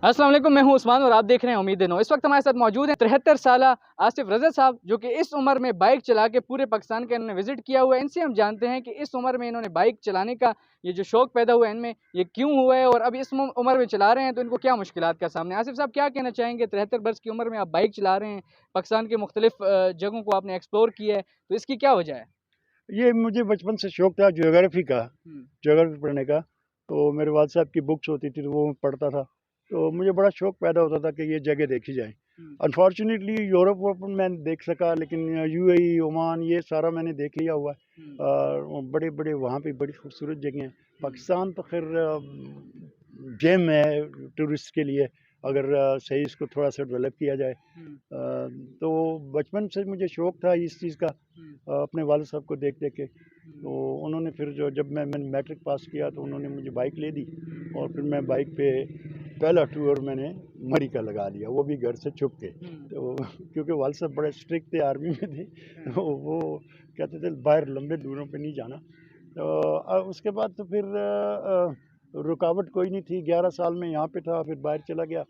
अस्सलाम वालेकुम, मैं हूं उस्मान और आप देख रहे हैं उम्मीद नो। इस वक्त हमारे साथ मौजूद हैं 73 साल आसिफ रज़ा साहब, जो कि इस उम्र में बाइक चला के पूरे पाकिस्तान का इन्होंने विजिट किया हुआ है। इनसे हम जानते हैं कि इस उम्र में इन्होंने बाइक चलाने का ये जो शौक़ पैदा हुआ है इनमें, ये क्यों हुआ है और अब इस उम्र में चला रहे हैं तो इनको क्या मुश्किलात का सामने। आसिफ साहब, क्या कहना चाहेंगे? 73 वर्ष की उम्र में आप बाइक चला रहे हैं, पाकिस्तान के मुख्तलिफ जगहों को आपने एक्सप्लोर किया है, तो इसकी क्या वजह है? ये मुझे बचपन से शौक था ज्योग्राफी का, ज्योग्राफी पढ़ने का। तो मेरे वालिद साहब की बुक्स होती थी तो वो मैं पढ़ता था, तो मुझे बड़ा शौक पैदा होता था कि ये जगह देखी जाए। अनफॉर्चुनेटली यूरोप वोरोप मैं देख सका, लेकिन यूएई, ओमान ये सारा मैंने देख लिया हुआ है। बड़े बड़े वहाँ पे बड़ी खूबसूरत जगह हैं। पाकिस्तान तो खैर जेम है टूरिस्ट के लिए, अगर सही इसको थोड़ा सा डेवलप किया जाए। तो बचपन से मुझे शौक था इस चीज़ का, अपने वालिद साहब को देख देख के। तो उन्होंने फिर मैंने मैट्रिक पास किया तो उन्होंने मुझे बाइक ले दी, और फिर मैं बाइक पे पहला टूर मैंने मरी का लगा लिया, वो भी घर से छुप के। तो क्योंकि वालिद साहब बड़े स्ट्रिक्ट थे, आर्मी में थे, तो वो कहते थे बाहर लंबे दूरों पे नहीं जाना। तो उसके बाद तो फिर रुकावट कोई नहीं थी। 11 साल में यहाँ पे था, फिर बाहर चला गया,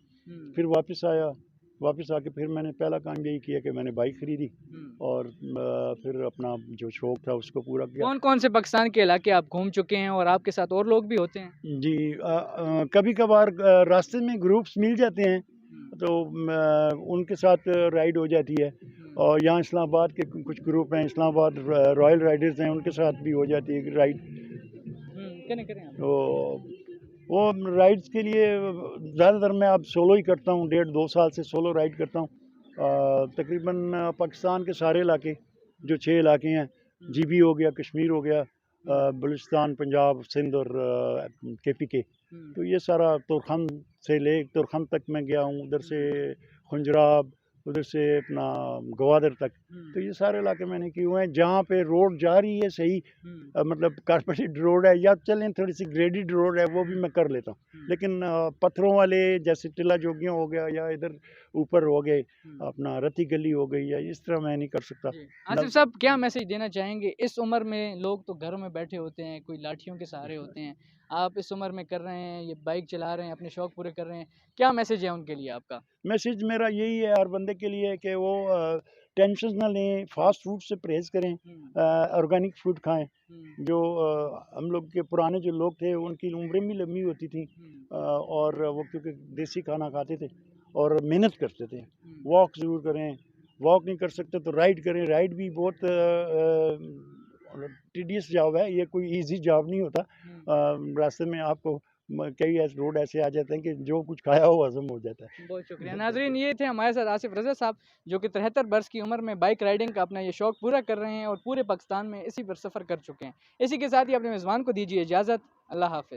फिर वापस आया। वापस आके फिर मैंने पहला काम यही किया कि मैंने बाइक खरीदी, और फिर अपना जो शौक था उसको पूरा किया। कौन कौन से पाकिस्तान के इलाके आप घूम चुके हैं और आपके साथ और लोग भी होते हैं? जी, कभी कभार रास्ते में ग्रुप्स मिल जाते हैं, तो उनके साथ राइड हो जाती है। और यहाँ इस्लामाबाद के कुछ ग्रुप हैं, इस्लामाबाद रॉयल राइडर्स हैं, उनके साथ भी हो जाती है राइड। तो वो राइड्स के लिए ज़्यादातर मैं अब सोलो ही करता हूँ, 1.5-2 साल से सोलो राइड करता हूँ। तकरीबन पाकिस्तान के सारे इलाके, जो 6 इलाके हैं, जीबी हो गया, कश्मीर हो गया, बलूचिस्तान, पंजाब, सिंध और केपीके, तो ये सारा तुरखम से ले तुरखम तक मैं गया हूँ, उधर से खुंजराब, उधर से अपना गवादर तक। तो ये सारे इलाके मैंने किए हुए हैं। जहाँ पे रोड जा रही है सही, मतलब कारपेटेड रोड है, या चलें थोड़ी सी ग्रेडेड रोड है, वो भी मैं कर लेता हूँ। लेकिन पत्थरों वाले जैसे टिला जोगियाँ हो गया, या इधर ऊपर हो गए अपना रती गली हो गई, या इस तरह मैं नहीं कर सकता। आसिफ साहब, क्या मैसेज देना चाहेंगे? इस उम्र में लोग तो घरों में बैठे होते हैं, कोई लाठियों के सहारे होते हैं, आप इस उम्र में कर रहे हैं, ये बाइक चला रहे हैं, अपने शौक पूरे कर रहे हैं, क्या मैसेज है उनके लिए आपका? मैसेज मेरा यही है हर बंदे के लिए कि वो टेंशन ना लें, फास्ट फूड से परहेज़ करें, ऑर्गेनिक फूड खाएं। जो हम लोग के पुराने जो लोग थे उनकी उम्रें भी लंबी होती थी, और वो क्योंकि देसी खाना खाते थे और मेहनत करते थे। वॉक ज़रूर करें, वॉक नहीं कर सकते तो राइड करें। राइड भी बहुत टीडियस जॉब है, ये कोई इजी जॉब नहीं होता। रास्ते में आपको कई ऐसे रोड ऐसे आ जाते हैं कि जो कुछ खाया हो हजम हो जाता है। बहुत शुक्रिया नाजरीन, ये थे हमारे साथ आसिफ रज़ा साहब, जो कि 73 वर्ष की उम्र में बाइक राइडिंग का अपना ये शौक पूरा कर रहे हैं और पूरे पाकिस्तान में इसी पर सफ़र कर चुके हैं। इसी के साथ ही अपने मेज़बान को दीजिए इजाज़त। अल्लाह हाफ़िज़।